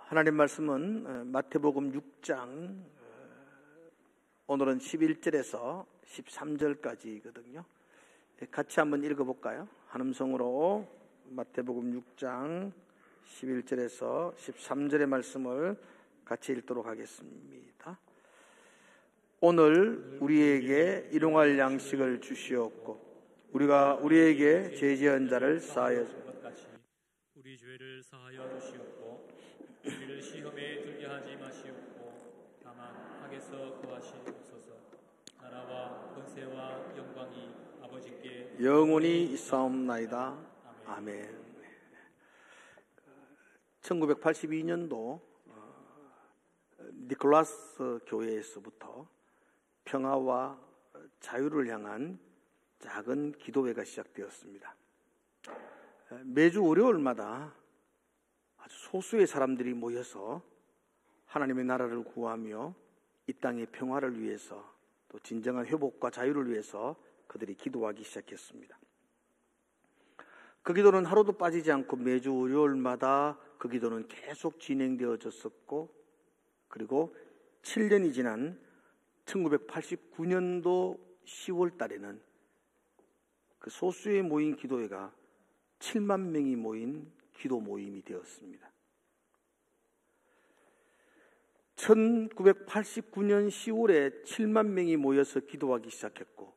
하나님 말씀은 마태복음 6장 오늘은 11절에서 13절까지거든요. 같이 한번 읽어볼까요? 한음성으로 마태복음 6장 11절에서 13절의 말씀을 같이 읽도록 하겠습니다. 오늘 우리에게 일용할 양식을 주시옵고 우리가 우리에게 죄지은 자를 사하여 주옵고 우리 죄를 사하여 주시옵고 우리를 시험에 들게 하지 마시옵고 다만 악에서 구하시옵소서. 나라와 권세와 영광이 아버지께 영원히 있사옵나이다. 아멘. 1982년도 니콜라스 교회에서부터 평화와 자유를 향한 작은 기도회가 시작되었습니다. 매주 월요일마다 아주 소수의 사람들이 모여서 하나님의 나라를 구하며 이 땅의 평화를 위해서 또 진정한 회복과 자유를 위해서 그들이 기도하기 시작했습니다. 그 기도는 하루도 빠지지 않고 매주 월요일마다 그 기도는 계속 진행되어졌었고, 그리고 7년이 지난 1989년도 10월 달에는 그 소수의 모인 기도회가 7만 명이 모인 기도 모임이 되었습니다. 1989년 10월에 7만 명이 모여서 기도하기 시작했고,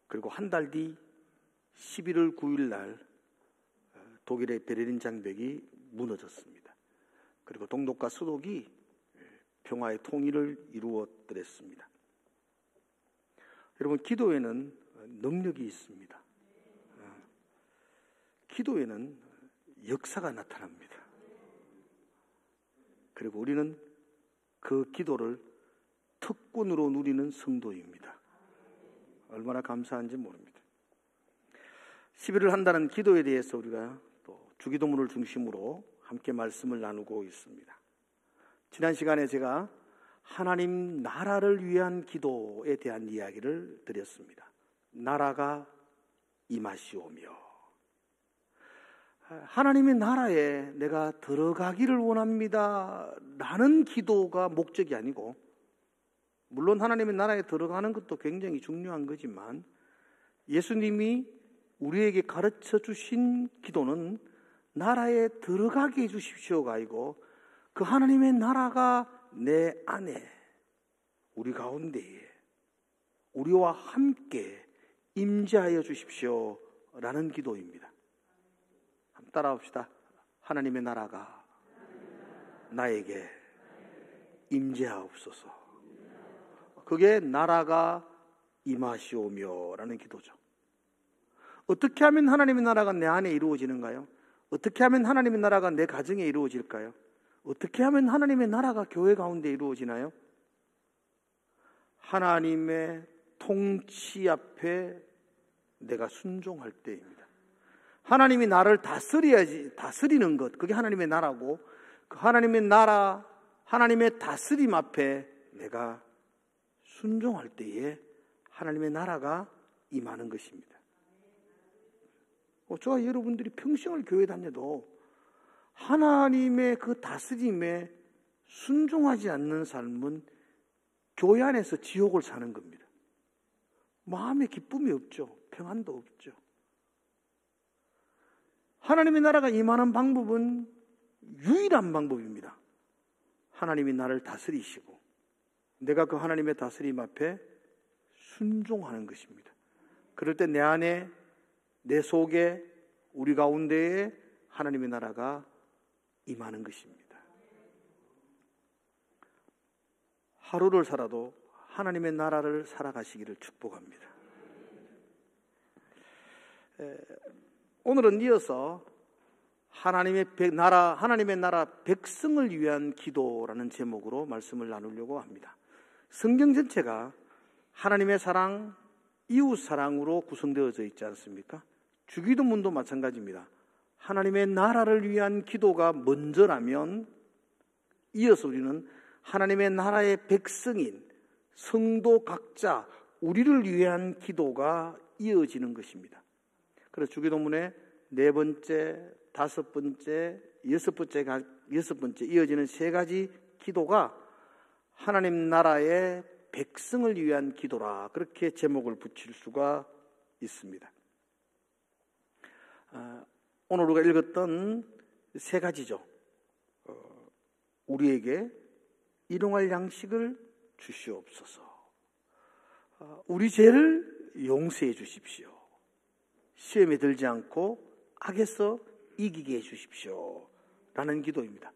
그리고 한 달 뒤 11월 9일 날 독일의 베를린 장벽이 무너졌습니다. 그리고 동독과 서독이 평화의 통일을 이루었더랬습니다. 여러분, 기도에는 능력이 있습니다. 기도에는 역사가 나타납니다. 그리고 우리는 그 기도를 특권으로 누리는 성도입니다. 얼마나 감사한지 모릅니다. 11을 한다는 기도에 대해서 우리가 또 주기도문을 중심으로 함께 말씀을 나누고 있습니다. 지난 시간에 제가 하나님 나라를 위한 기도에 대한 이야기를 드렸습니다. 나라가 임하시오며, 하나님의 나라에 내가 들어가기를 원합니다 라는 기도가 목적이 아니고, 물론 하나님의 나라에 들어가는 것도 굉장히 중요한 거지만 예수님이 우리에게 가르쳐 주신 기도는 나라에 들어가게 해주십시오가 아니고, 그 하나님의 나라가 내 안에, 우리 가운데에 우리와 함께 임재하여 주십시오 라는 기도입니다. 한번 따라합시다. 하나님의 나라가 나에게 임재하옵소서. 그게 나라가 임하시오며 라는 기도죠. 어떻게 하면 하나님의 나라가 내 안에 이루어지는가요? 어떻게 하면 하나님의 나라가 내 가정에 이루어질까요? 어떻게 하면 하나님의 나라가 교회 가운데 이루어지나요? 하나님의 통치 앞에 내가 순종할 때입니다. 하나님이 나를 다스리는 것, 그게 하나님의 나라고, 그 하나님의 나라, 하나님의 다스림 앞에 내가 순종할 때에 하나님의 나라가 임하는 것입니다. 저와 여러분들이 평생을 교회 다녀도 하나님의 그 다스림에 순종하지 않는 삶은 교회 안에서 지옥을 사는 겁니다. 마음에 기쁨이 없죠. 평안도 없죠. 하나님의 나라가 임하는 방법은 유일한 방법입니다. 하나님이 나를 다스리시고 내가 그 하나님의 다스림 앞에 순종하는 것입니다. 그럴 때 내 안에, 내 속에, 우리 가운데에 하나님의 나라가 임하는 것입니다. 하루를 살아도 하나님의 나라를 살아가시기를 축복합니다. 오늘은 이어서 하나님의 나라 백성을 위한 기도라는 제목으로 말씀을 나누려고 합니다. 성경 전체가 하나님의 사랑, 이웃 사랑으로 구성되어져 있지 않습니까? 주기도문도 마찬가지입니다. 하나님의 나라를 위한 기도가 먼저라면 이어서 우리는 하나님의 나라의 백성인 성도 각자 우리를 위한 기도가 이어지는 것입니다. 그래서 주기도문의 네 번째, 다섯 번째, 여섯 번째 이어지는 세 가지 기도가 하나님 나라의 백성을 위한 기도라, 그렇게 제목을 붙일 수가 있습니다. 오늘 우리가 읽었던 세 가지죠. 우리에게 일용할 양식을 주시옵소서. 우리 죄를 용서해 주십시오. 시험에 들지 않고 악에서 이기게 해 주십시오. 라는 기도입니다.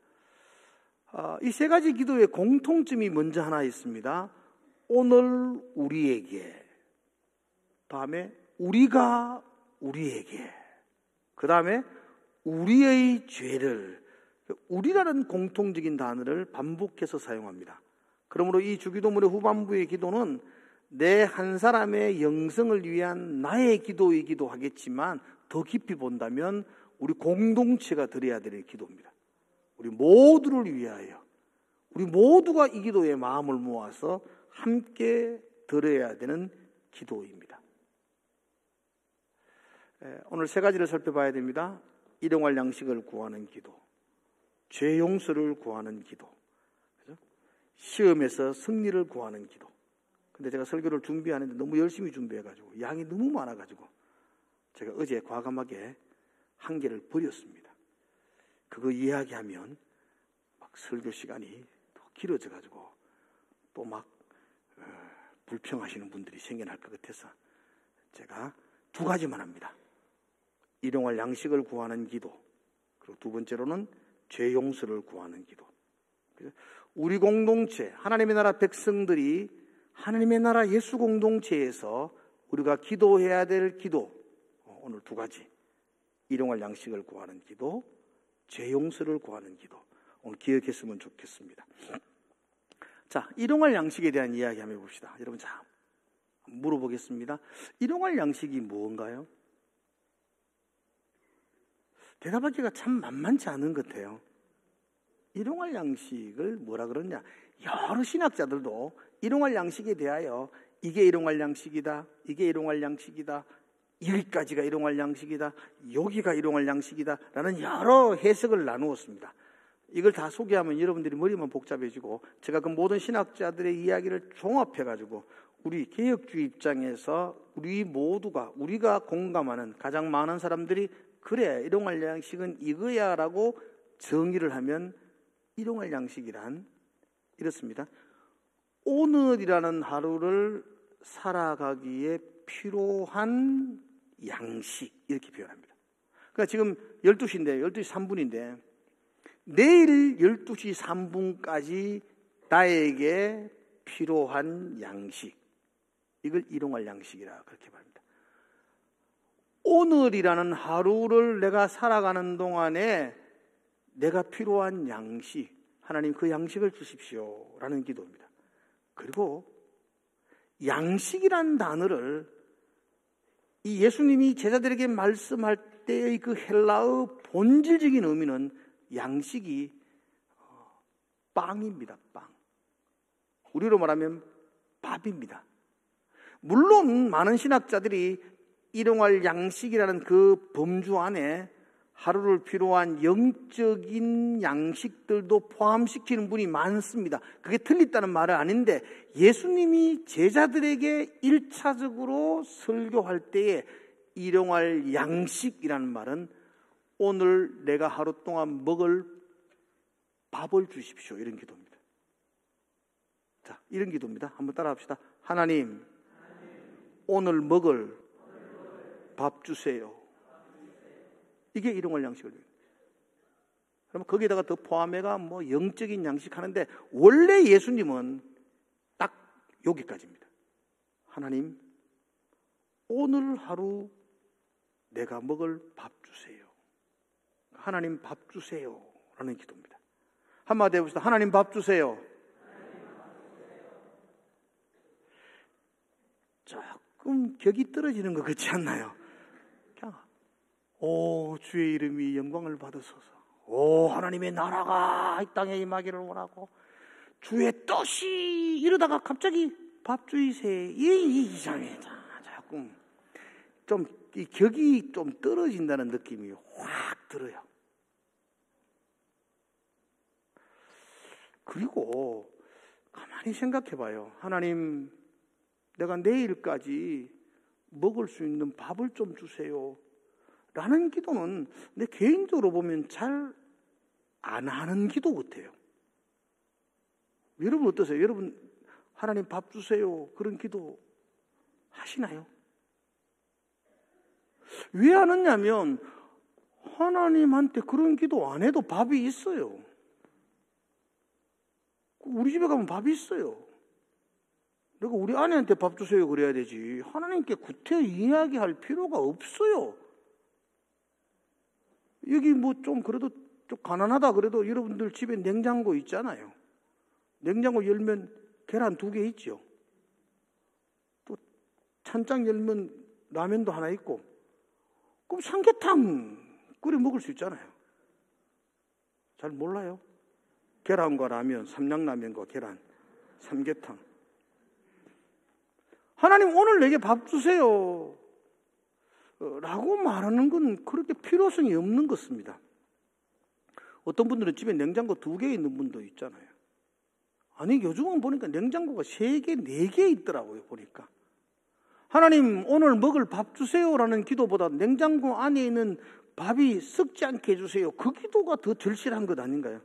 이 세 가지 기도의 공통점이 먼저 하나 있습니다. 오늘 우리에게, 다음에 우리가 우리에게, 그 다음에 우리의 죄를, 우리라는 공통적인 단어를 반복해서 사용합니다. 그러므로 이 주기도문의 후반부의 기도는 내 한 사람의 영성을 위한 나의 기도이기도 하겠지만 더 깊이 본다면 우리 공동체가 드려야 될 기도입니다. 우리 모두를 위하여, 우리 모두가 이 기도에 마음을 모아서 함께 드려야 되는 기도입니다. 오늘 세 가지를 살펴봐야 됩니다. 일용할 양식을 구하는 기도, 죄 용서를 구하는 기도, 시험에서 승리를 구하는 기도. 근데 제가 설교를 준비하는데 너무 열심히 준비해가지고 양이 너무 많아가지고 제가 어제 과감하게 한 개를 버렸습니다. 그거 이야기하면 막 설교 시간이 더 길어져가지고 또 막 불평하시는 분들이 생겨날 것 같아서 제가 두 가지만 합니다. 일용할 양식을 구하는 기도, 그리고 두 번째로는 죄 용서를 구하는 기도. 우리 공동체, 하나님의 나라 백성들이 하나님의 나라 예수 공동체에서 우리가 기도해야 될 기도, 오늘 두 가지. 일용할 양식을 구하는 기도, 죄 용서를 구하는 기도. 오늘 기억했으면 좋겠습니다. 자, 일용할 양식에 대한 이야기 한번 해봅시다. 여러분, 자, 물어보겠습니다. 일용할 양식이 무언가요? 대답하기가 참 만만치 않은 것 같아요. 일용할 양식을 뭐라 그러냐? 여러 신학자들도 일용할 양식에 대하여 이게 일용할 양식이다, 이게 일용할 양식이다, 여기까지가 일용할 양식이다, 여기가 일용할 양식이다 라는 여러 해석을 나누었습니다. 이걸 다 소개하면 여러분들이 머리만 복잡해지고 제가 그 모든 신학자들의 이야기를 종합해가지고 우리 개혁주의 입장에서 우리 모두가, 우리가 공감하는 가장 많은 사람들이 그래, 일용할 양식은 이거야 라고 정의를 하면 일용할 양식이란 이렇습니다. 오늘이라는 하루를 살아가기에 필요한 양식, 이렇게 표현합니다. 그러니까 지금 12시인데 12시 3분인데 내일 12시 3분까지 나에게 필요한 양식, 이걸 일용할 양식이라 그렇게 말합니다. 오늘이라는 하루를 내가 살아가는 동안에 내가 필요한 양식, 하나님 그 양식을 주십시오 라는 기도입니다. 그리고 양식이란 단어를 이 예수님이 제자들에게 말씀할 때의 그 헬라어 본질적인 의미는 양식이 빵입니다. 빵. 우리로 말하면 밥입니다. 물론 많은 신학자들이 일용할 양식이라는 그 범주 안에 하루를 필요한 영적인 양식들도 포함시키는 분이 많습니다. 그게 틀렸다는 말은 아닌데 예수님이 제자들에게 1차적으로 설교할 때에 일용할 양식이라는 말은 오늘 내가 하루 동안 먹을 밥을 주십시오, 이런 기도입니다. 자, 이런 기도입니다. 한번 따라합시다. 하나님, 오늘 먹을 밥 주세요. 이게 일용할 양식을. 그러면 거기에다가 더 포함해가 뭐 영적인 양식 하는데 원래 예수님은 딱 여기까지입니다. 하나님, 오늘 하루 내가 먹을 밥 주세요. 하나님 밥 주세요 라는 기도입니다. 한마디 해봅시다. 하나님 밥 주세요. 조금 격이 떨어지는 것 같지 않나요? 오, 주의 이름이 영광을 받으소서. 오, 하나님의 나라가 이 땅에 임하기를 원하고 주의 뜻이, 이러다가 갑자기 밥 주이세. 이상해. 조금 좀 이 격이 좀 떨어진다는 느낌이 확 들어요. 그리고 가만히 생각해 봐요. 하나님, 내가 내일까지 먹을 수 있는 밥을 좀 주세요 라는 기도는 내 개인적으로 보면 잘 안 하는 기도 같아요. 여러분 어떠세요? 여러분 하나님 밥 주세요 그런 기도 하시나요? 왜 안 하냐면 하나님한테 그런 기도 안 해도 밥이 있어요. 우리 집에 가면 밥이 있어요. 내가 우리 아내한테 밥 주세요 그래야 되지 하나님께 구태 이야기할 필요가 없어요. 여기 뭐 좀 그래도 좀 가난하다 그래도 여러분들 집에 냉장고 있잖아요. 냉장고 열면 계란 2개 있죠. 또 찬장 열면 라면도 하나 있고 그럼 삼계탕 끓여 먹을 수 있잖아요. 잘 몰라요? 계란과 라면, 삼양라면과 계란, 삼계탕. 하나님 오늘 내게 밥 주세요 라고 말하는 건 그렇게 필요성이 없는 것입니다. 어떤 분들은 집에 냉장고 2개 있는 분도 있잖아요. 아니 요즘은 보니까 냉장고가 3개, 4개 있더라고요. 보니까 하나님 오늘 먹을 밥 주세요라는 기도보다 냉장고 안에 있는 밥이 썩지 않게 해주세요 그 기도가 더 절실한 것 아닌가요?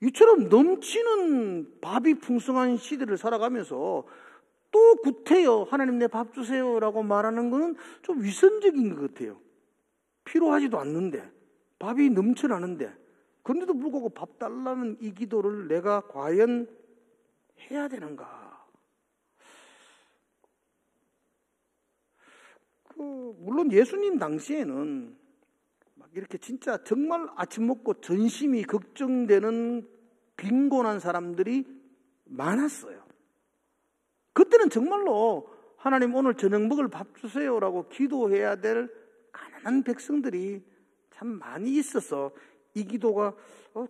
이처럼 넘치는 밥이 풍성한 시대를 살아가면서 또 구태여 하나님 내 밥 주세요라고 말하는 것은 좀 위선적인 것 같아요. 필요하지도 않는데 밥이 넘쳐나는데 그런데도 불구하고 밥 달라는 이 기도를 내가 과연 해야 되는가? 물론 예수님 당시에는 막 이렇게 진짜 정말 아침 먹고 전심이 걱정되는 빈곤한 사람들이 많았어요. 그때는 정말로 하나님 오늘 저녁 먹을 밥 주세요라고 기도해야 될 가난한 백성들이 참 많이 있어서 이 기도가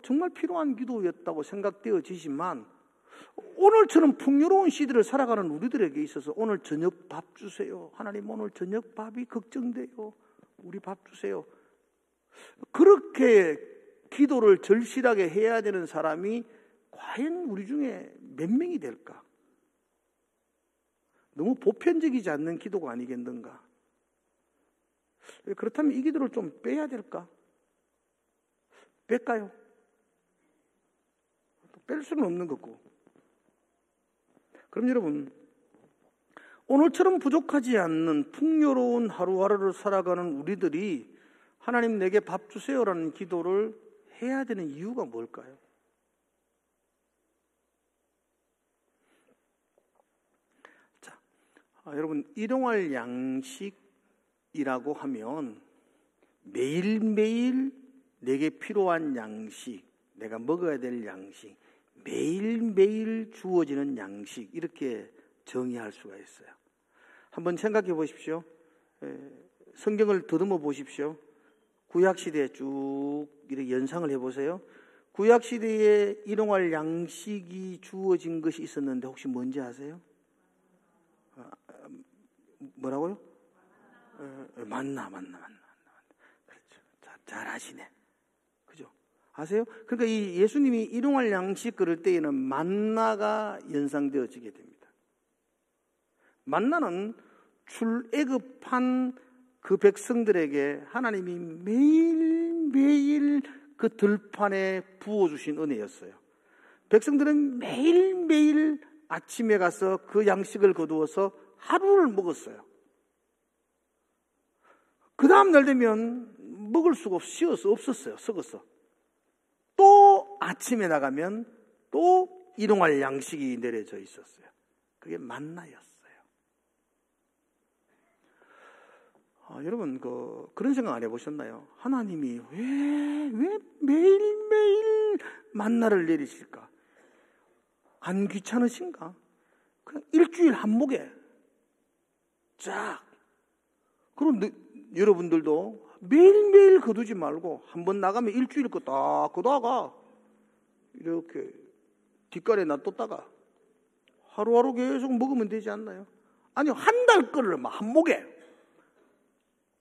정말 필요한 기도였다고 생각되어지지만 오늘처럼 풍요로운 시대를 살아가는 우리들에게 있어서 오늘 저녁 밥 주세요. 하나님 오늘 저녁 밥이 걱정돼요. 우리 밥 주세요. 그렇게 기도를 절실하게 해야 되는 사람이 과연 우리 중에 몇 명이 될까? 너무 보편적이지 않는 기도가 아니겠는가? 그렇다면 이 기도를 좀 빼야 될까? 뺄까요? 뺄 수는 없는 거고. 그럼 여러분, 오늘처럼 부족하지 않는 풍요로운 하루하루를 살아가는 우리들이 하나님 내게 밥 주세요라는 기도를 해야 되는 이유가 뭘까요? 자, 여러분 일용할 양식이라고 하면 매일매일 내게 필요한 양식, 내가 먹어야 될 양식, 매일매일 주어지는 양식 이렇게 정의할 수가 있어요. 한번 생각해 보십시오. 성경을 더듬어 보십시오. 구약시대에 쭉 이렇게 연상을 해보세요. 구약시대에 일용할 양식이 주어진 것이 있었는데 혹시 뭔지 아세요? 뭐라고요? 만나. 그렇죠. 잘 아시네. 그죠? 아세요? 그러니까 이 예수님이 일용할 양식 그럴 때에는 만나가 연상되어지게 됩니다. 만나는 출애굽한 그 백성들에게 하나님이 매일매일 그 들판에 부어주신 은혜였어요. 백성들은 매일매일 아침에 가서 그 양식을 거두어서 하루를 먹었어요. 그 다음 날 되면 먹을 수가 쉬어서 없었어요. 썩었어. 또 아침에 나가면 또 일용할 양식이 내려져 있었어요. 그게 만나였어요. 여러분 그런 생각 안 해보셨나요? 하나님이 왜 매일매일 만나를 내리실까? 안 귀찮으신가? 그냥 일주일 한목에 쫙. 그럼 여러분들도 매일매일 거두지 말고 한번 나가면 일주일 거 딱 거다가 이렇게 뒷간에 놔뒀다가 하루하루 계속 먹으면 되지 않나요? 아니 한 달 거를 막 한목에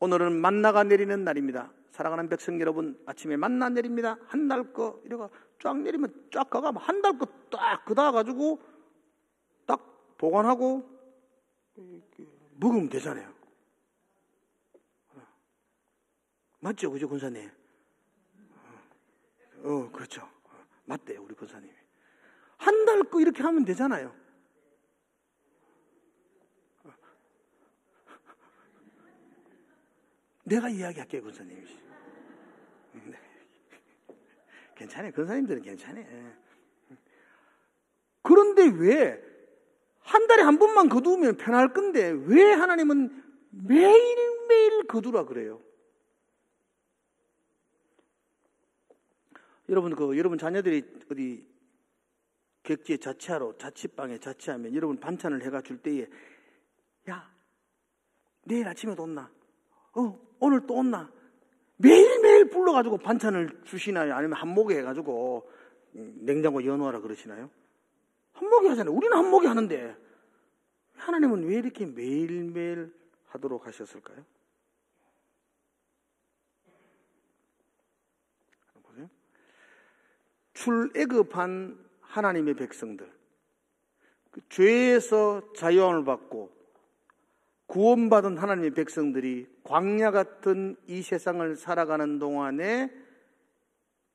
오늘은 만나가 내리는 날입니다. 사랑하는 백성 여러분, 아침에 만나 내립니다. 한 달 거 이래가 쫙 내리면 쫙 가가 한 달 거 딱 그다 가지고 딱 보관하고 먹으면 되잖아요. 맞죠, 그죠, 권사님? 그렇죠. 맞대요, 우리 권사님이. 한 달 거 이렇게 하면 되잖아요. 내가 이야기할게요, 권사님. 괜찮아요. 권사님들은 괜찮아요. 그런데 왜 한 달에 한 번만 거두면 편할 건데 왜 하나님은 매일매일 거두라 그래요? 여러분 자녀들이 어디 객지에 자취하러 자취방에 자취하면 여러분 반찬을 해가 줄 때에 야 내일 아침에도 온나? 오늘 또 온나? 매일매일 불러가지고 반찬을 주시나요? 아니면 한목에 해가지고 냉장고 여놓으라 그러시나요? 한목에 하잖아요. 우리는 한목에 하는데 하나님은 왜 이렇게 매일매일 하도록 하셨을까요? 보세요. 출애굽한 하나님의 백성들, 그 죄에서 자유함을 받고 구원받은 하나님의 백성들이 광야 같은 이 세상을 살아가는 동안에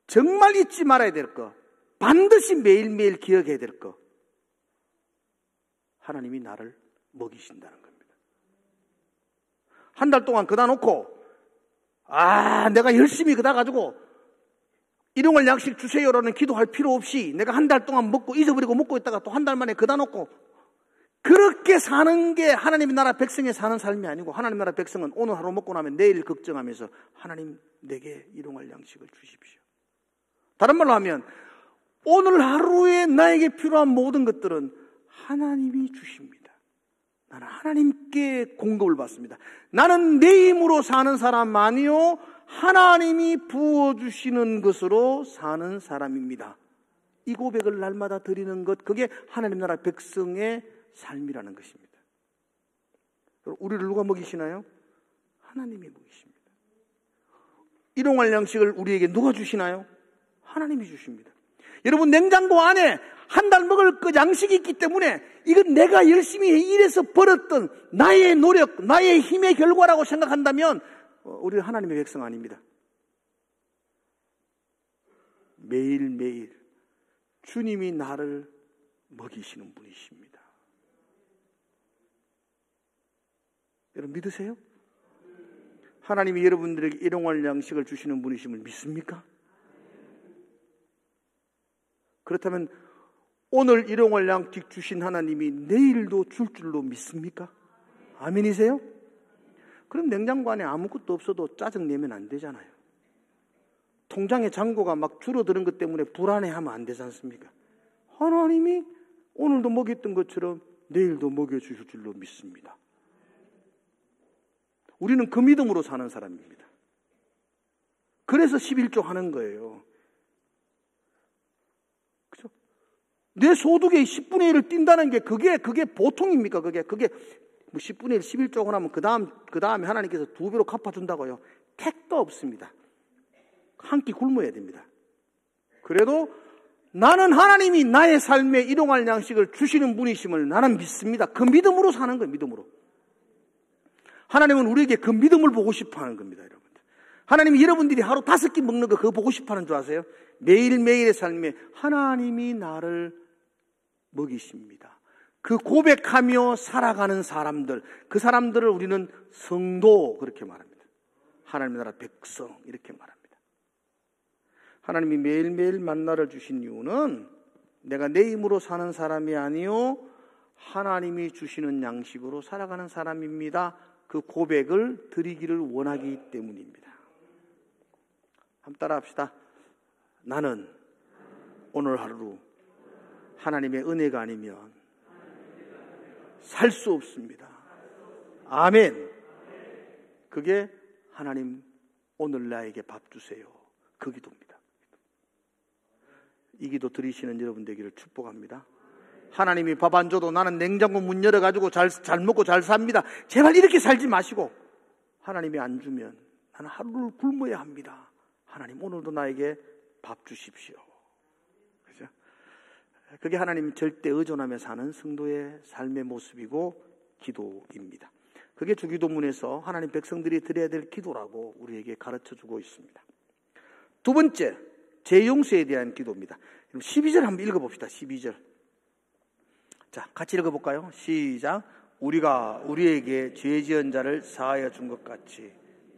정말 잊지 말아야 될 것, 반드시 매일매일 기억해야 될 것, 하나님이 나를 먹이신다는 겁니다. 한 달 동안 그다 놓고 내가 열심히 그다 가지고 일용할 양식 주세요라는 기도할 필요 없이 내가 한 달 동안 먹고 잊어버리고 먹고 있다가 또 한 달 만에 그다 놓고 그렇게 사는 게 하나님 나라 백성의 사는 삶이 아니고, 하나님 나라 백성은 오늘 하루 먹고 나면 내일 걱정하면서 하나님 내게 일용할 양식을 주십시오. 다른 말로 하면 오늘 하루에 나에게 필요한 모든 것들은 하나님이 주십니다. 나는 하나님께 공급을 받습니다. 나는 내 힘으로 사는 사람 아니요 하나님이 부어주시는 것으로 사는 사람입니다. 이 고백을 날마다 드리는 것, 그게 하나님 나라 백성의 삶이라는 것입니다. 우리를 누가 먹이시나요? 하나님이 먹이십니다. 일용할 양식을 우리에게 누가 주시나요? 하나님이 주십니다. 여러분, 냉장고 안에 한 달 먹을 그 양식이 있기 때문에 이건 내가 열심히 일해서 벌었던 나의 노력, 나의 힘의 결과라고 생각한다면 우리는 하나님의 백성 아닙니다. 매일매일 주님이 나를 먹이시는 분이십니다. 여러분 믿으세요? 하나님이 여러분들에게 일용할 양식을 주시는 분이심을 믿습니까? 그렇다면 오늘 일용할 양식 주신 하나님이 내일도 줄 줄로 믿습니까? 아멘이세요? 그럼 냉장고 안에 아무것도 없어도 짜증내면 안 되잖아요. 통장의 잔고가 막 줄어드는 것 때문에 불안해하면 안 되지 않습니까? 하나님이 오늘도 먹였던 것처럼 내일도 먹여주실 줄로 믿습니다. 우리는 그 믿음으로 사는 사람입니다. 그래서 11조 하는 거예요. 그죠? 내 소득의 10분의 1을 띈다는 게 그게 보통입니까? 그게 뭐 10분의 1, 11조가 나면 그 다음에 하나님께서 2배로 갚아준다고요? 택도 없습니다. 한 끼 굶어야 됩니다. 그래도 나는 하나님이 나의 삶에 일용할 양식을 주시는 분이심을 나는 믿습니다. 그 믿음으로 사는 거예요. 믿음으로. 하나님은 우리에게 그 믿음을 보고 싶어하는 겁니다. 여러분들. 하나님이 여러분들이 하루 5끼 먹는 거 그거 보고 싶어하는 줄 아세요? 매일매일의 삶에 하나님이 나를 먹이십니다. 그 고백하며 살아가는 사람들, 그 사람들을 우리는 성도 그렇게 말합니다. 하나님 나라 백성 이렇게 말합니다. 하나님이 매일매일 만나를 주신 이유는 내가 내 힘으로 사는 사람이 아니요 하나님이 주시는 양식으로 살아가는 사람입니다. 그 고백을 드리기를 원하기 때문입니다. 한번 따라 합시다. 나는 오늘 하루 하나님의 은혜가 아니면 살 수 없습니다. 아멘. 그게 하나님 오늘 나에게 밥 주세요. 그 기도입니다. 이 기도 드리시는 여러분 되기를 축복합니다. 하나님이 밥 안 줘도 나는 냉장고 문 열어가지고 잘 먹고 잘 삽니다. 제발 이렇게 살지 마시고 하나님이 안 주면 나는 하루를 굶어야 합니다. 하나님 오늘도 나에게 밥 주십시오. 그죠? 그게 하나님 절대 의존하며 사는 성도의 삶의 모습이고 기도입니다. 그게 주기도문에서 하나님 백성들이 드려야 될 기도라고 우리에게 가르쳐주고 있습니다. 두 번째, 죄용서에 대한 기도입니다. 12절 한번 읽어봅시다. 12절. 자, 같이 읽어볼까요? 시작. 우리가 우리에게 죄 지은 자를 사하여 준 것 같이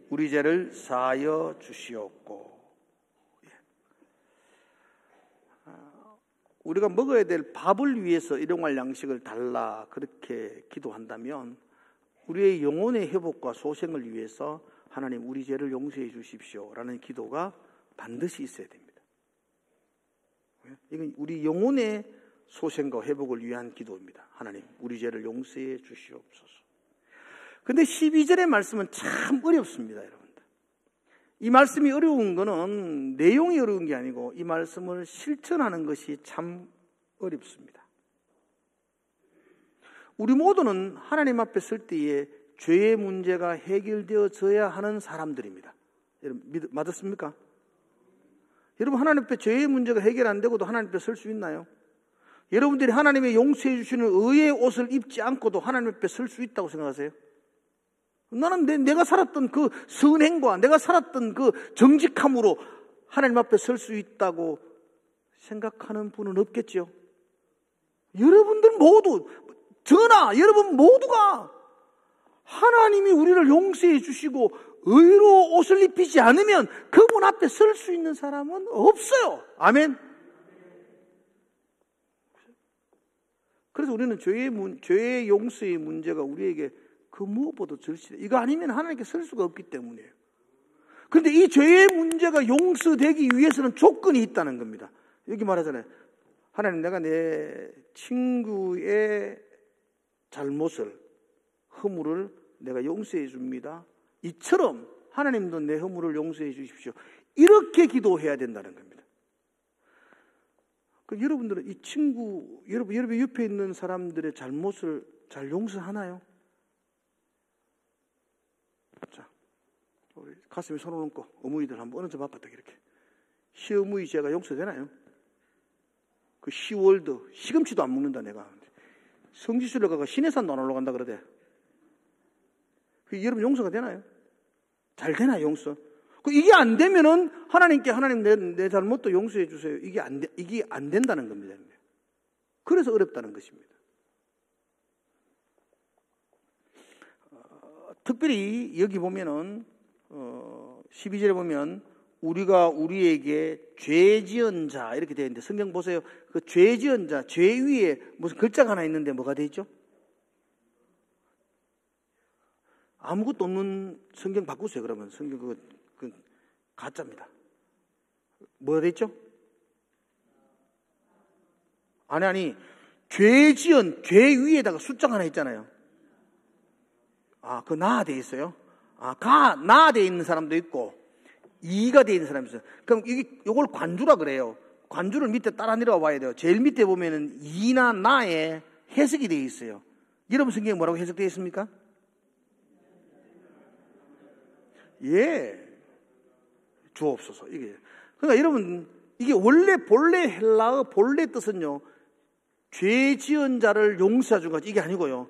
우리 죄를 사하여 주시옵고. 우리가 먹어야 될 밥을 위해서 일용할 양식을 달라 그렇게 기도한다면 우리의 영혼의 회복과 소생을 위해서 하나님 우리 죄를 용서해 주십시오 라는 기도가 반드시 있어야 됩니다. 이건 우리 영혼의 소생과 회복을 위한 기도입니다. 하나님 우리 죄를 용서해 주시옵소서. 근데 12절의 말씀은 참 어렵습니다, 여러분들. 이 말씀이 어려운 거는 내용이 어려운 게 아니고 이 말씀을 실천하는 것이 참 어렵습니다. 우리 모두는 하나님 앞에 설 때에 죄의 문제가 해결되어져야 하는 사람들입니다. 여러분 맞았습니까? 여러분 하나님 앞에 죄의 문제가 해결 안 되고도 하나님 앞에 설 수 있나요? 여러분들이 하나님의 용서해 주시는 의의 옷을 입지 않고도 하나님 앞에 설 수 있다고 생각하세요? 나는 내가 살았던 그 선행과 내가 살았던 그 정직함으로 하나님 앞에 설 수 있다고 생각하는 분은 없겠죠. 여러분들 모두, 저나 여러분 모두가 하나님이 우리를 용서해 주시고 의로 옷을 입히지 않으면 그분 앞에 설 수 있는 사람은 없어요. 아멘. 그래서 우리는 죄의 용서의 문제가 우리에게 그 무엇보다 절실해. 이거 아니면 하나님께 설 수가 없기 때문이에요. 그런데 이 죄의 문제가 용서되기 위해서는 조건이 있다는 겁니다. 여기 말하잖아요. 하나님 내가 내 친구의 잘못을, 허물을 내가 용서해 줍니다. 이처럼 하나님도 내 허물을 용서해 주십시오. 이렇게 기도해야 된다는 겁니다. 그럼 여러분들은 이 친구, 여러분 옆에 있는 사람들의 잘못을 잘 용서하나요? 자, 우리 가슴에 손을 얹고 어머니들 한번 얹어 봐봤다 이렇게. 시어머니 죄가 용서되나요? 그 시월드 시금치도 안 먹는다 내가. 성지순례 가가 시내산도 안 올라간다 그러대. 그 여러분 용서가 되나요? 잘 되나요 용서? 이게 안 되면은 하나님께 하나님 내 잘못도 용서해 주세요. 이게 안 된다는 겁니다. 그래서 어렵다는 것입니다. 특별히 여기 보면은 12절에 보면 우리가 우리에게 죄 지은 자 이렇게 되어 있는데 성경 보세요. 그 죄 지은 자, 죄 위에 무슨 글자가 하나 있는데 뭐가 되어 있죠? 아무것도 없는 성경 바꾸세요. 그러면 성경 그 가짜입니다. 뭐가 되어 있죠? 아니 죄 지은 죄 위에다가 숫자가 하나 있잖아요. 그 나 되어 있어요. 나 되어 있는 사람도 있고 이가 되어 있는 사람이 있어요. 그럼 이걸 관주라 그래요. 관주를 밑에 따라 내려와 봐야 돼요. 제일 밑에 보면은 이나 나에 해석이 되어 있어요. 여러분 성경에 뭐라고 해석되어 있습니까? 예. 주옵소서. 이게. 그러니까 여러분, 이게 본래 헬라어 본래 뜻은요, 죄 지은 자를 용서해 준 것, 이게 아니고요,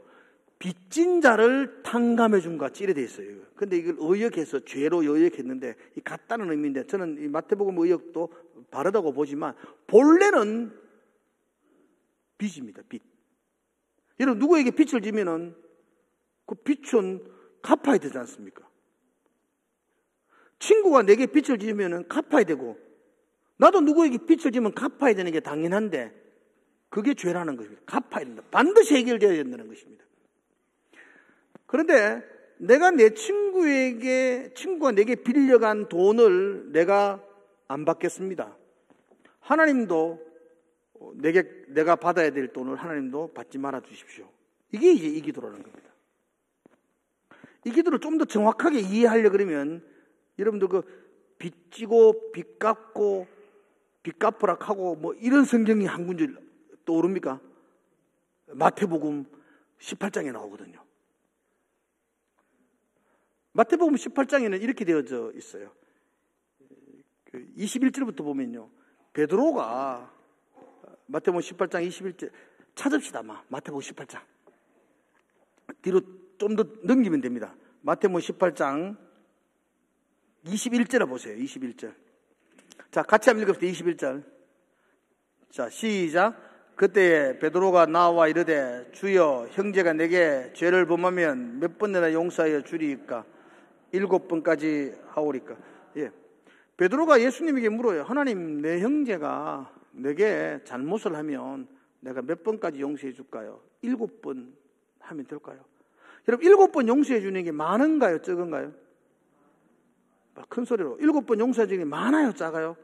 빚진 자를 탕감해 준 것 같이 이래 돼 있어요. 근데 이걸 의역해서 죄로 의역했는데, 이 같다는 의미인데, 저는 이 마태복음 의역도 바르다고 보지만, 본래는 빚입니다, 빚. 여러분, 누구에게 빚을 지면은, 그 빚은 갚아야 되지 않습니까? 친구가 내게 빚을 지면은 갚아야 되고, 나도 누구에게 빚을 지면 갚아야 되는 게 당연한데, 그게 죄라는 것입니다. 갚아야 된다. 반드시 해결되어야 된다는 것입니다. 그런데 내가 내 친구가 내게 빌려간 돈을 내가 안 받겠습니다. 하나님도 내가 받아야 될 돈을 하나님도 받지 말아 주십시오. 이게 이제 이 기도라는 겁니다. 이 기도를 좀 더 정확하게 이해하려고 그러면 여러분들 빚지고 빚 갚고 빚 갚으라 하고 뭐 이런 성경이 한 군지 떠오릅니까? 마태복음 18장에 나오거든요. 마태복음 18장에는 이렇게 되어져 있어요. 21절부터 보면요. 베드로가 마태복음 18장 21절 찾읍시다. 마태복음 18장. 뒤로 좀 더 넘기면 됩니다. 마태복음 18장 21절을 보세요. 21절. 자, 같이 한번 읽읍시다. 21절. 자, 시작. 그때 베드로가 나와 이르되 주여 형제가 내게 죄를 범하면 몇 번이나 용서하여 주리이까? 7번까지 하오리까? 예. 베드로가 예수님에게 물어요. 하나님, 내 형제가 내게 잘못을 하면 내가 몇 번까지 용서해 줄까요? 7번 하면 될까요? 여러분, 7번 용서해 주는 게 많은가요? 적은가요? 큰 소리로 7번 용서해 주는 게 많아요? 작아요?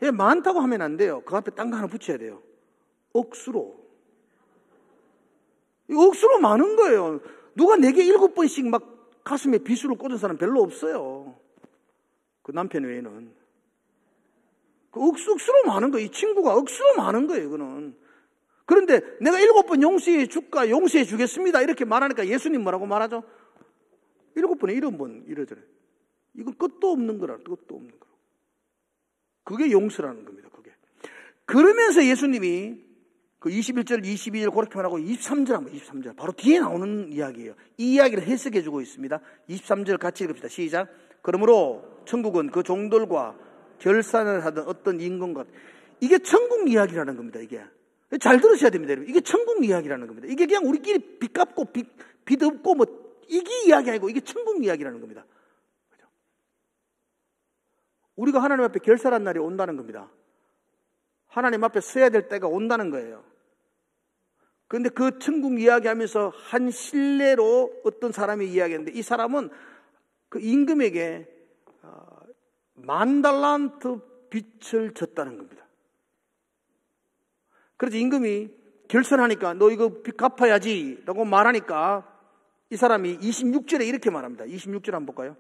예, 많다고 하면 안 돼요. 그 앞에 딴 거 하나 붙여야 돼요. 억수로. 억수로 많은 거예요. 누가 내게 7번씩 막 가슴에 비수를 꽂은 사람 별로 없어요. 그 남편 외에는. 그 억수로 많은 거예요. 이 친구가 억수로 많은 거예요, 이거는. 그런데 내가 7번 용서해 줄까? 용서해 주겠습니다. 이렇게 말하니까 예수님 뭐라고 말하죠? 7번에 7번 이러잖아요. 이건 끝도 없는 거라, 끝도 없는 거. 그게 용서라는 겁니다, 그게. 그러면서 예수님이 그 21절, 22절 그렇게 말하고 23절 한번 23절 바로 뒤에 나오는 이야기예요. 이 이야기를 해석해 주고 있습니다. 23절 같이 읽읍시다. 시작. 그러므로 천국은 그 종들과 결산을 하던 어떤 임금과 이게 천국 이야기라는 겁니다. 이게 잘 들으셔야 됩니다, 여러분. 이게 천국 이야기라는 겁니다. 이게 그냥 우리끼리 빚 갚고 빚 없고 뭐 이게 이야기 아니고 이게 천국 이야기라는 겁니다. 그렇죠? 우리가 하나님 앞에 결산한 날이 온다는 겁니다. 하나님 앞에 서야 될 때가 온다는 거예요. 그런데 그 천국 이야기하면서 한 실례로 어떤 사람이 이야기했는데 이 사람은 그 임금에게 10,000달란트 빚을 졌다는 겁니다. 그래서 임금이 결산하니까 너 이거 빚 갚아야지 라고 말하니까 이 사람이 26절에 이렇게 말합니다. 26절 한번 볼까요?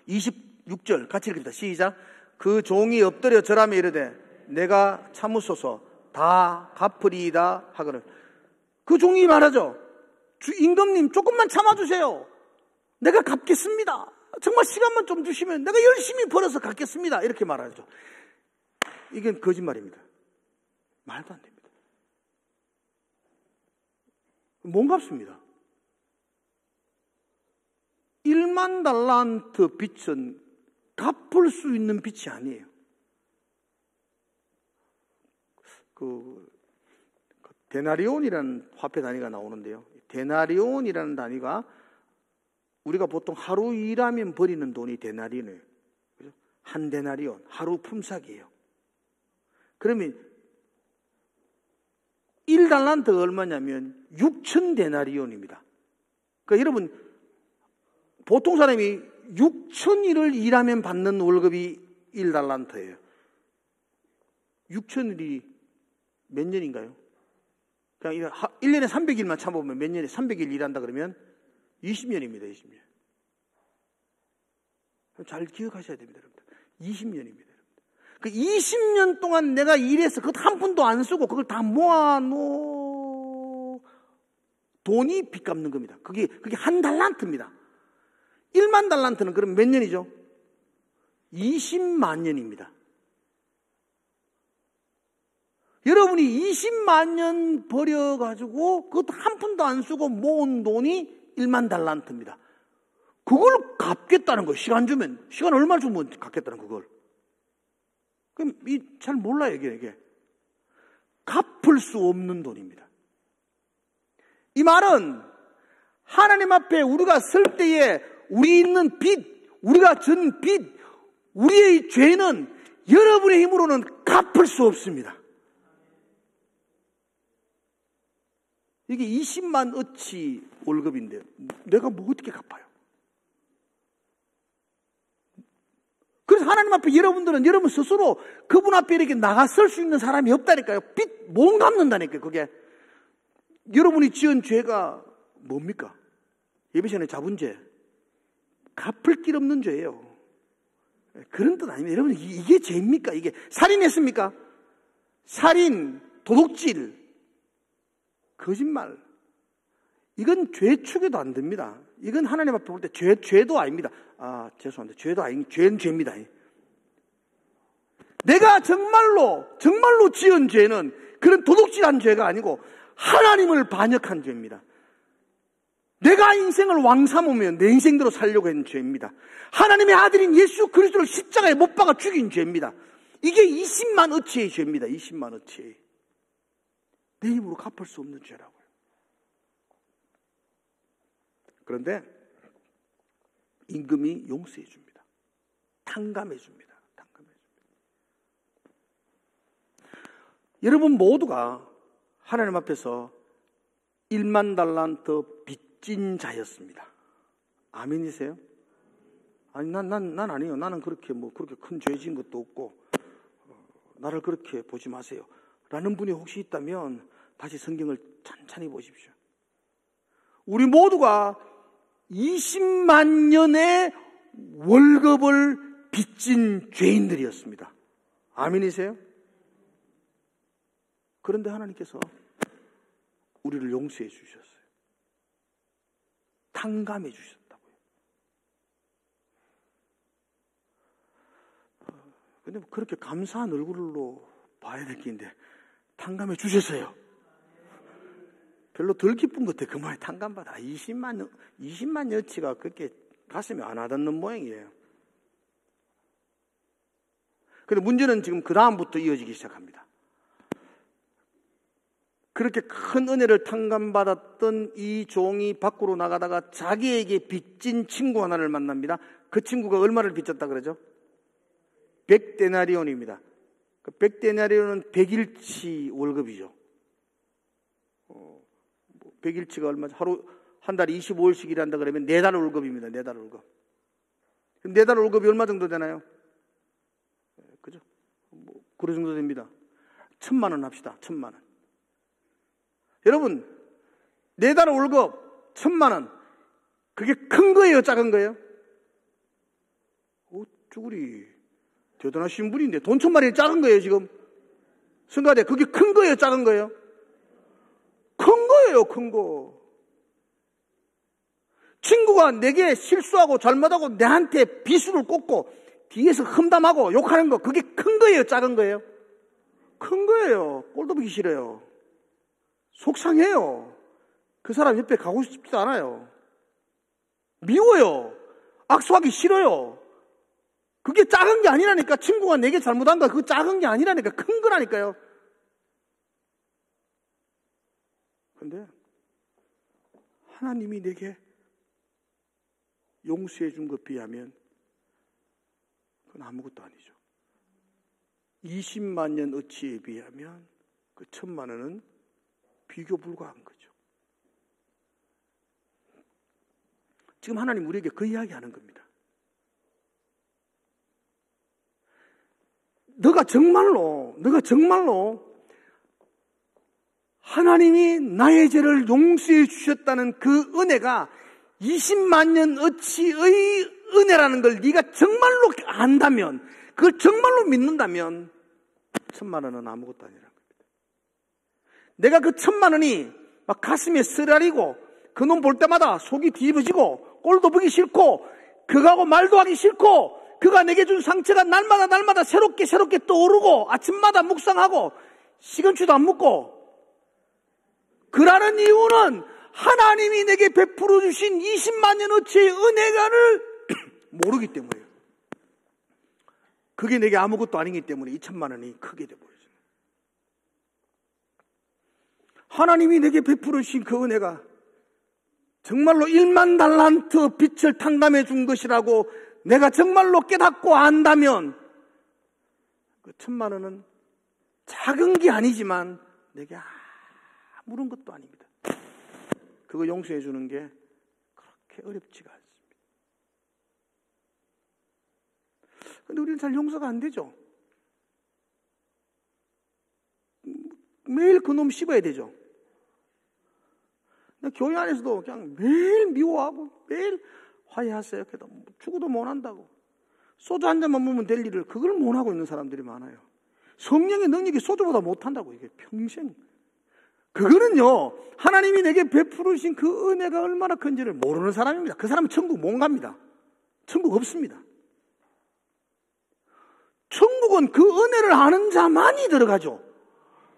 26절 같이 읽읍시다. 시작. 그 종이 엎드려 절하며 이르되 내가 참으소서 다 갚으리이다 하거늘. 그 종이 말하죠. 임금님 조금만 참아주세요. 내가 갚겠습니다. 정말 시간만 좀 주시면 내가 열심히 벌어서 갚겠습니다. 이렇게 말하죠. 이건 거짓말입니다. 말도 안 됩니다. 못 갚습니다. 10,000달란트 빚은 갚을 수 있는 빚이 아니에요. 그 데나리온이라는 화폐 단위가 나오는데요. 데나리온이라는 단위가 우리가 보통 하루 일하면 버리는 돈이 데나리온이에요. 한 데나리온, 하루 품삯이에요. 그러면 1달란트가 얼마냐면 6,000데나리온입니다. 그러니까 여러분 보통 사람이 6,000일을 일하면 받는 월급이 1달란트예요. 6,000일이 몇 년인가요? 그냥 1년에 300일만 참아보면 몇 년에 300일 일한다 그러면 20년입니다. 20년. 잘 기억하셔야 됩니다. 여러분들. 20년입니다. 그 20년 동안 내가 일해서 그것 한 푼도 안 쓰고 그걸 다 모아놓은 돈이 빚 갚는 겁니다. 그게 한 달란트입니다. 1만 달란트는 그럼 몇 년이죠? 20만 년입니다. 여러분이 20만 년 버려가지고 그것도 한 푼도 안 쓰고 모은 돈이 1만 달란트입니다. 그걸 갚겠다는 거예요. 시간 주면. 시간 얼마 주면 갚겠다는 그걸. 그럼 잘 몰라요, 이게. 갚을 수 없는 돈입니다. 이 말은 하나님 앞에 우리가 설 때에 우리 있는 빚, 우리가 전 빚, 우리의 죄는 여러분의 힘으로는 갚을 수 없습니다. 이게 20만 어치 월급인데 내가 뭐 어떻게 갚아요? 그래서 하나님 앞에 여러분들은 여러분 스스로 그분 앞에 이렇게 나가설 수 있는 사람이 없다니까요. 빚 못 갚는다니까요. 그게 여러분이 지은 죄가 뭡니까? 예배 시간에 잡은 죄, 갚을 길 없는 죄예요. 그런 뜻 아닙니다. 여러분 이게 죄입니까? 이게 살인했습니까? 살인, 도둑질, 거짓말, 이건 죄 추계도 안 됩니다. 이건 하나님 앞에 볼 때 죄도 아닙니다. 죄송합니다. 죄도 아닌, 죄는 죄입니다. 내가 정말로 지은 죄는 그런 도둑질한 죄가 아니고 하나님을 반역한 죄입니다. 내가 인생을 왕 삼으면 내 인생대로 살려고 했는 죄입니다. 하나님의 아들인 예수 그리스도를 십자가에 못 박아 죽인 죄입니다. 이게 20만 어치의 죄입니다. 20만 어치. 내 힘으로 갚을 수 없는 죄라고요. 그런데 임금이 용서해 줍니다. 탕감해 줍니다. 여러분 모두가 하나님 앞에서 1만 달란트 빚진 자였습니다. 아멘이세요? 아니 난 아니에요. 나는 그렇게 큰 죄 지은 것도 없고 나를 그렇게 보지 마세요. 라는 분이 혹시 있다면 다시 성경을 천천히 보십시오. 우리 모두가 20만 년의 월급을 빚진 죄인들이었습니다. 아멘이세요? 그런데 하나님께서 우리를 용서해 주셨어요. 탕감해 주셨다고요. 근데 그렇게 감사한 얼굴로 봐야 될 게인데 탕감해 주셨어요. 별로 덜 기쁜 것 같아. 그 말에 탕감받아. 20만 여치가 그렇게 가슴에 안 와닿는 모양이에요. 근데 문제는 지금 그 다음부터 이어지기 시작합니다. 그렇게 큰 은혜를 탕감받았던 이 종이 밖으로 나가다가 자기에게 빚진 친구 하나를 만납니다. 그 친구가 얼마를 빚졌다 그러죠? 100데나리온입니다. 그 100데나리온은 100일치 월급이죠. 100일치가 얼마죠? 한 달에 25일씩 일한다 그러면 4달 월급입니다. 4달 월급. 그럼 4달 월급이 얼마 정도 되나요? 그죠? 그 정도 됩니다. 1,000만 원 합시다. 1,000만 원. 여러분, 4달 월급 1,000만 원. 그게 큰 거예요? 작은 거예요? 쭈구리 대단하신 분인데 돈 1,000만원이 작은 거예요 지금? 성가대 그게 큰 거예요? 작은 거예요? 큰 거예요. 큰 거. 친구가 내게 실수하고 잘못하고 내한테 비수를 꽂고 뒤에서 험담하고 욕하는 거 그게 큰 거예요? 작은 거예요? 큰 거예요. 꼴도 보기 싫어요. 속상해요. 그 사람 옆에 가고 싶지도 않아요. 미워요. 악수하기 싫어요. 그게 작은 게 아니라니까. 친구가 내게 잘못한 거 그거 작은 게 아니라니까. 큰 거라니까요. 그런데 하나님이 내게 용서해 준 것 비하면 그건 아무것도 아니죠. 20만 년 어치에 비하면 그 1,000만 원은 비교 불가한 거죠. 지금 하나님 우리에게 그 이야기 하는 겁니다. 너가 정말로 하나님이 나의 죄를 용서해 주셨다는 그 은혜가 20만 년 어치의 은혜라는 걸 네가 정말로 안다면, 그걸 정말로 믿는다면 1,000만 원은 아무것도 아니라는 겁니다. 내가 그 1,000만 원이 막 가슴에 쓰라리고 그 놈 볼 때마다 속이 뒤집어지고 꼴도 보기 싫고 그거하고 말도 하기 싫고 그가 내게 준 상처가 날마다 새롭게 떠오르고 아침마다 묵상하고 시금치도 안 먹고 그라는 이유는 하나님이 내게 베풀어 주신 20만 년어치의 은혜가를 모르기 때문이에요. 그게 내게 아무것도 아니기 때문에 2,000만 원이 크게 돼버려요. 하나님이 내게 베풀어 주신 그 은혜가 정말로 1만 달란트 빚을 탕감해 준 것이라고 내가 정말로 깨닫고 안다면 그 1,000만 원은 작은 게 아니지만 내게 아무런 것도 아닙니다. 그거 용서해 주는 게 그렇게 어렵지가 않습니다. 그런데 우리는 잘 용서가 안 되죠. 매일 그놈 씹어야 되죠. 교회 안에서도 그냥 매일 미워하고 매일 화해하세요. 그래도 죽어도 못 한다고. 소주 한 잔만 먹으면 될 일을 그걸 못 하고 있는 사람들이 많아요. 성령의 능력이 소주보다 못 한다고. 이게 평생 그거는요, 하나님이 내게 베푸르신 그 은혜가 얼마나 큰지를 모르는 사람입니다. 그 사람은 천국 못 갑니다. 천국 없습니다. 천국은 그 은혜를 아는 자만이 들어가죠.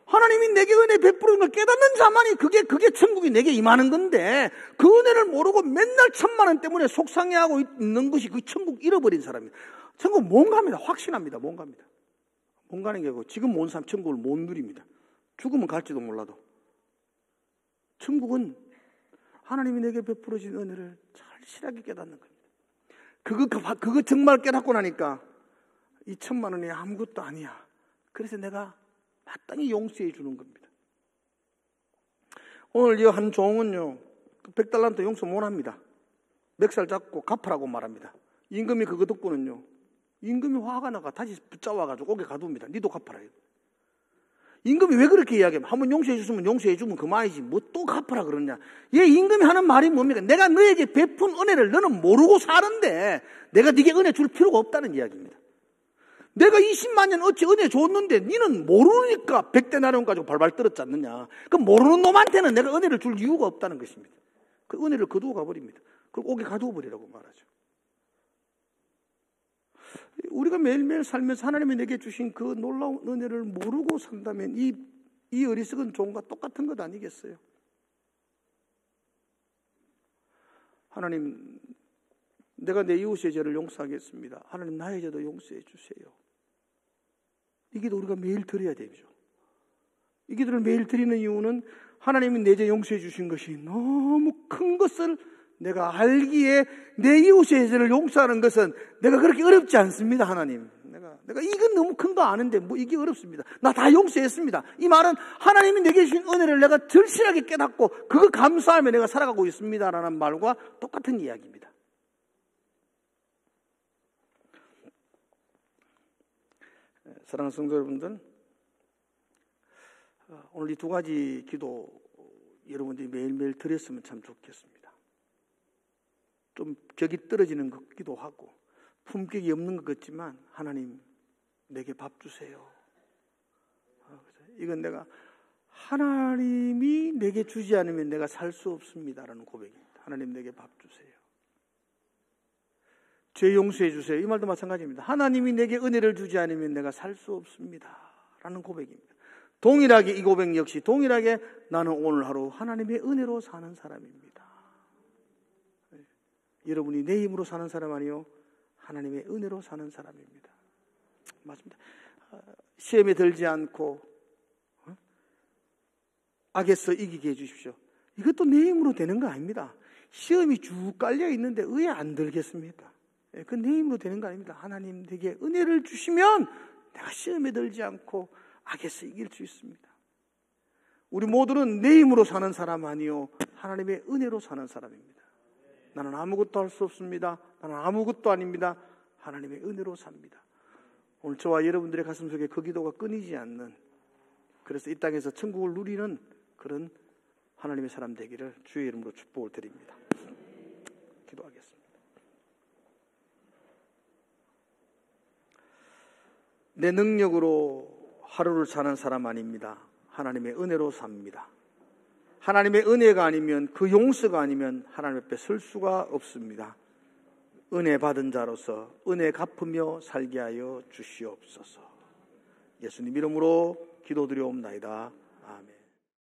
하나님이 내게 은혜 베푸는 걸 깨닫는 자만이 그게 천국이 내게 임하는 건데, 그 은혜를 모르고 맨날 1,000만 원 때문에 속상해하고 있는 것이 그 천국 잃어버린 사람입니다. 천국 못 갑니다. 확신합니다. 못 갑니다. 못 가는 게 아니고 지금 못 사람 천국을 못 누립니다. 죽으면 갈지도 몰라도. 천국은 하나님이 내게 베풀어진 은혜를 절실하게 깨닫는 겁니다. 그거 정말 깨닫고 나니까 이 1,000만 원이 아무것도 아니야. 그래서 내가 마땅히 용서해 주는 겁니다. 오늘 이 한 종은요, 100달란트 용서 못 합니다. 멱살 잡고 갚으라고 말합니다. 임금이 그거 듣고는요, 임금이 화가 나가 다시 붙잡아가지고 옥에 가둡니다. 니도 갚아라. 임금이 왜 그렇게 이야기하면, 한번 용서해 줬으면 용서해 주면 그만이지 뭐 또 갚아라 그러냐. 얘 임금이 하는 말이 뭡니까? 내가 너에게 베푼 은혜를 너는 모르고 사는데 내가 네게 은혜 줄 필요가 없다는 이야기입니다. 내가 20만 년 어찌 은혜 줬는데 니는 모르니까 100데나리온 가지고 발발 떨었지 않느냐. 그 모르는 놈한테는 내가 은혜를 줄 이유가 없다는 것입니다. 그 은혜를 거두어 가버립니다. 그리고 옥에 가두어 버리라고 말하죠. 우리가 매일매일 살면서 하나님이 내게 주신 그 놀라운 은혜를 모르고 산다면 이 어리석은 종과 똑같은 것 아니겠어요? 하나님, 내가 내 이웃의 죄를 용서하겠습니다. 하나님, 나의 죄도 용서해 주세요. 이 기도 우리가 매일 드려야 되죠. 이 기도를 매일 드리는 이유는 하나님이 내 죄 용서해 주신 것이 너무 큰 것을 내가 알기에 내 이웃의 죄를 용서하는 것은 내가 그렇게 어렵지 않습니다. 하나님, 내가 이건 너무 큰 거 아는데 뭐 이게 어렵습니다. 나 다 용서했습니다. 이 말은 하나님이 내게 주신 은혜를 내가 절실하게 깨닫고 그거 감사하며 내가 살아가고 있습니다라는 말과 똑같은 이야기입니다. 사랑하는 성도 여러분들, 오늘 이 두 가지 기도 여러분들이 매일매일 드렸으면 참 좋겠습니다. 좀 격이 떨어지는 것 같기도 하고 품격이 없는 것 같지만, 하나님 내게 밥 주세요. 이건 내가 하나님이 내게 주지 않으면 내가 살 수 없습니다라는 고백입니다. 하나님 내게 밥 주세요. 죄 용서해 주세요. 이 말도 마찬가지입니다. 하나님이 내게 은혜를 주지 않으면 내가 살 수 없습니다 라는 고백입니다. 동일하게 이 고백 역시 동일하게 나는 오늘 하루 하나님의 은혜로 사는 사람입니다. 여러분이 내 힘으로 사는 사람 아니요, 하나님의 은혜로 사는 사람입니다. 맞습니다. 시험에 들지 않고 악에서 이기게 해주십시오. 이것도 내 힘으로 되는 거 아닙니다. 시험이 쭉 깔려 있는데 왜 안 들겠습니까? 그건 내 힘으로 되는 거 아닙니다. 하나님 내게 은혜를 주시면 내가 시험에 들지 않고 악에서 이길 수 있습니다. 우리 모두는 내 힘으로 사는 사람 아니요, 하나님의 은혜로 사는 사람입니다. 나는 아무것도 할 수 없습니다. 나는 아무것도 아닙니다. 하나님의 은혜로 삽니다. 오늘 저와 여러분들의 가슴 속에 그 기도가 끊이지 않는, 그래서 이 땅에서 천국을 누리는 그런 하나님의 사람 되기를 주의 이름으로 축복을 드립니다. 기도하겠습니다. 내 능력으로 하루를 사는 사람 아닙니다. 하나님의 은혜로 삽니다. 하나님의 은혜가 아니면, 그 용서가 아니면 하나님 앞에 설 수가 없습니다. 은혜 받은 자로서 은혜 갚으며 살게 하여 주시옵소서. 예수님 이름으로 기도드리옵나이다.